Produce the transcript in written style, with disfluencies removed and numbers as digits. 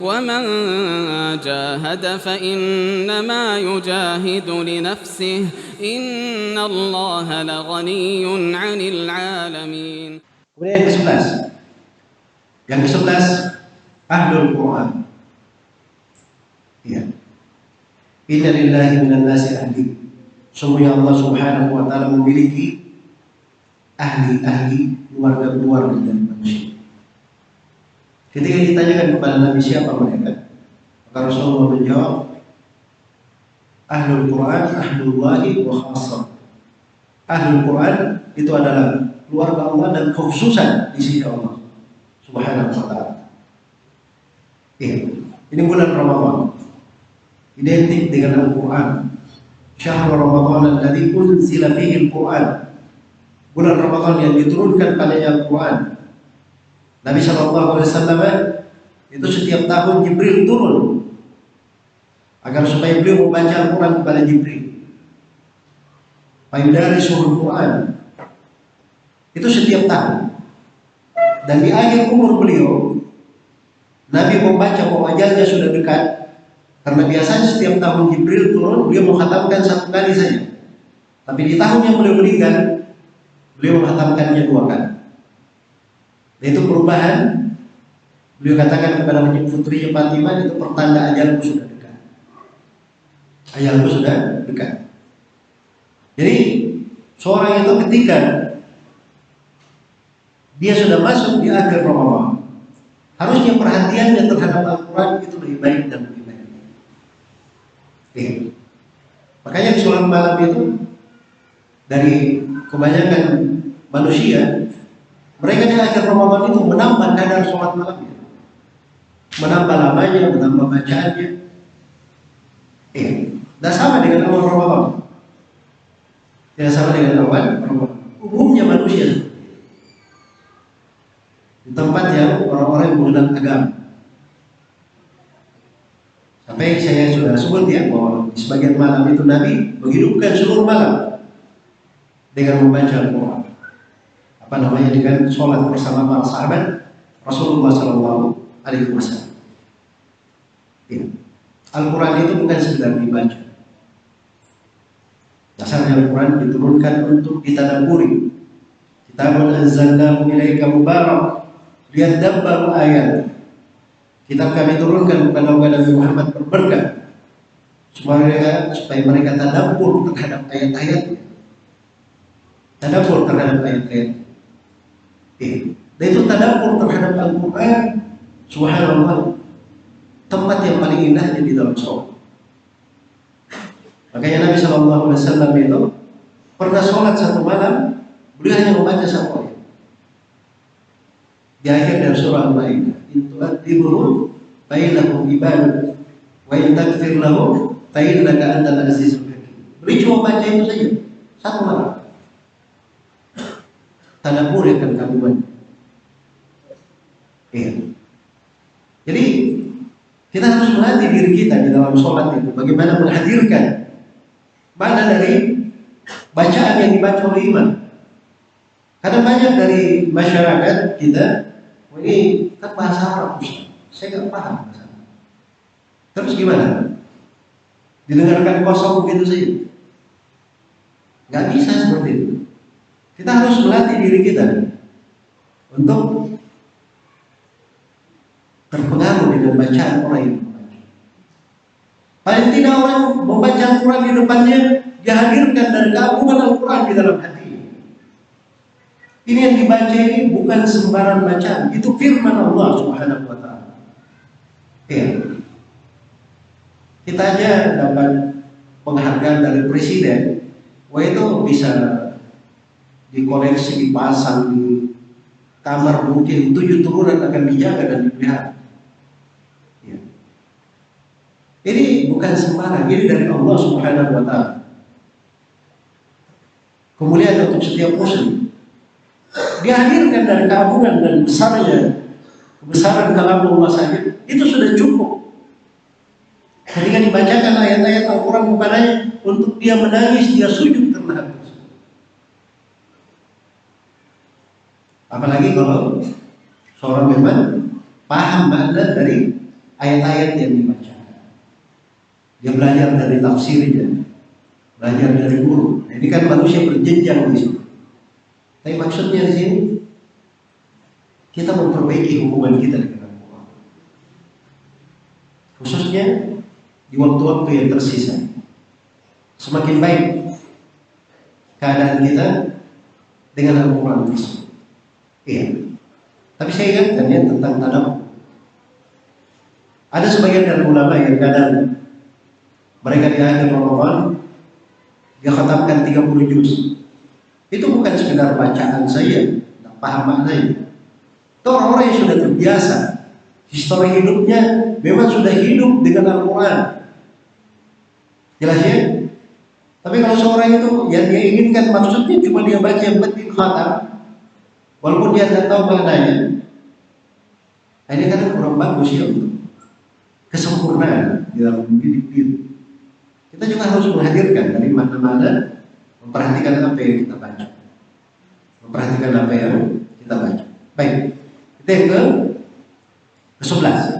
ومن جاهد فإنما يجاهد لنفسه إن الله لغني عن العالمين. Kemudian yang ke-11 Ahlul Quran. Ya. Inna lillahi minan nasi ahli. Sungguhnya Allah Subhanahu wa taala memiliki ahli-ahli keluarga-keluarga dari manusia. Ketika ditanyakan kepada Nabi siapa mereka, maka Rasulullah menjawab, Ahlul Quran, Ahlullahi wa khassah. Ahlul Quran itu adalah keluarga Allah dan kekhususan di sisi Allah Subhanahu wa taala. Ini bulan Ramadan. Identik dengan Al-Quran. Syahrul Ramadan alladzi unzila fihi Al-Quran. Bulan Ramadan yang diturunkan padanya Al-Quran. Nabi SAW itu setiap tahun Jibril turun agar supaya beliau membaca Al-Quran kepada Jibril. Fayudarisuhul Quran. Itu setiap tahun. Dan di akhir umur beliau, Nabi membaca bahwa ajalnya sudah dekat. Karena biasanya setiap tahun Jibril turun, beliau menghatamkan satu kali saja. Tapi di tahun yang beliau meninggal, beliau menghatamkannya 2 kali. Dan itu perubahan. Beliau katakan kepada putrinya Fatimah, itu pertanda ajalku sudah dekat. Ajalku sudah dekat. Jadi seorang itu ketika dia sudah masuk di akhir Ramadan, harusnya perhatiannya terhadap Al-Quran itu lebih baik dan lebih baik. Makanya di sholat malam itu dari kebanyakan manusia, mereka di akhir Ramadan itu menambah kadar sholat malamnya, menambah lamanya, menambah bacaannya. Dan sama dengan awal Ramadan. Tidak sama dengan awal Ramadan. Umumnya manusia di tempat yang orang-orang yang menggunakan agama. Sampai saya sudah sebut ya bahwa di sebagian malam itu Nabi menghidupkan seluruh malam dengan membaca Al-Quran. Dengan sholat bersama para sahabat Rasulullah SAW. Al-Quran itu bukan sekedar dibaca. Dasarnya Al-Quran diturunkan untuk ditadabburi. Kitabun anzalnahu ilaika mubarak liyadabbaru ayat. Kitab kami turunkan kepada Nabi Muhammad berberkah supaya mereka tadabbur terhadap ayat-ayatnya. Tadabbur terhadap ayat-ayat. Dan itu tadabbur terhadap Al-Quran, subhanallah, tempat yang paling indahnya di dalam sholat. Makanya Nabi SAW itu pernah sholat satu malam, beliau hanya membaca satu ayat. Di akhir dari surah Al-Maidah, "Intu'adzibhum fa innahum ibaduk wa in taghfir lahum fa innaka antal azizul hakim." Beliau cuma baca itu saja satu malam. Tadabbur yang akan kandungan. Jadi kita harus melatih diri kita di dalam sholat itu bagaimana menghadirkan mana dari bacaan yang dibaca oleh imam. Karena banyak dari masyarakat kita, ini kan bahasa Arab, saya nggak paham bahasa Arab. Terus gimana? Didengarkan kosong begitu saja? Nggak bisa seperti itu. Kita harus melatih diri kita untuk terpengaruh dengan bacaan orang yang membaca. Paling tidak orang membaca Al-Quran di depannya, dihadirkan dari keagungan Al-Quran di dalam hati. Ini yang dibaca ini bukan sembarang bacaan, itu firman Allah Subhanahu wa taala. Kita aja dapat penghargaan dari presiden, itu bisa dikoleksi, dipasang di kamar, mungkin 7 turunan akan dijaga dan dipelihara. Ini bukan sembarang, ini dari Allah Subhanahu wa taala. Kemuliaan untuk setiap muslim. Dihadirkan dari keagungan dan besarnya, kebesaran kalam Allah saja, itu sudah cukup. Ketika dibacakan ayat-ayat Al-Quran kepadanya, untuk dia menangis, dia sujud terhadap Rasul. Apalagi kalau seorang memang paham makna dari ayat-ayat yang dibacakan. Dia belajar dari tafsirnya, belajar dari guru. Ini kan manusia berjenjang di situ. Tapi maksudnya di sini kita memperbaiki hubungan kita dengan Allah, khususnya di waktu-waktu yang tersisa. Semakin baik keadaan kita dengan Al-Quran tersebut. Iya. Tapi saya ingatkan ya tentang tadabbur. Ada sebagian dari ulama yang kadang mereka di akhir Ramadan dia khatamkan 30 juz. Itu bukan sekedar bacaan saja, tak paham maknanya. Itu orang-orang yang sudah terbiasa, histori hidupnya memang sudah hidup dengan Al-Quran. Jelas ya? Tapi kalau seorang itu yang dia inginkan maksudnya cuma dia baca yang penting khatam, walaupun dia tidak tahu maknanya, ini kadang kurang bagus ya untuk kesempurnaan di dalam mendidik diri. Kita juga harus menghadirkan dari mana-mana, memperhatikan apa yang kita baca, memperhatikan apa yang kita baca. Baik, kita yang ke-11.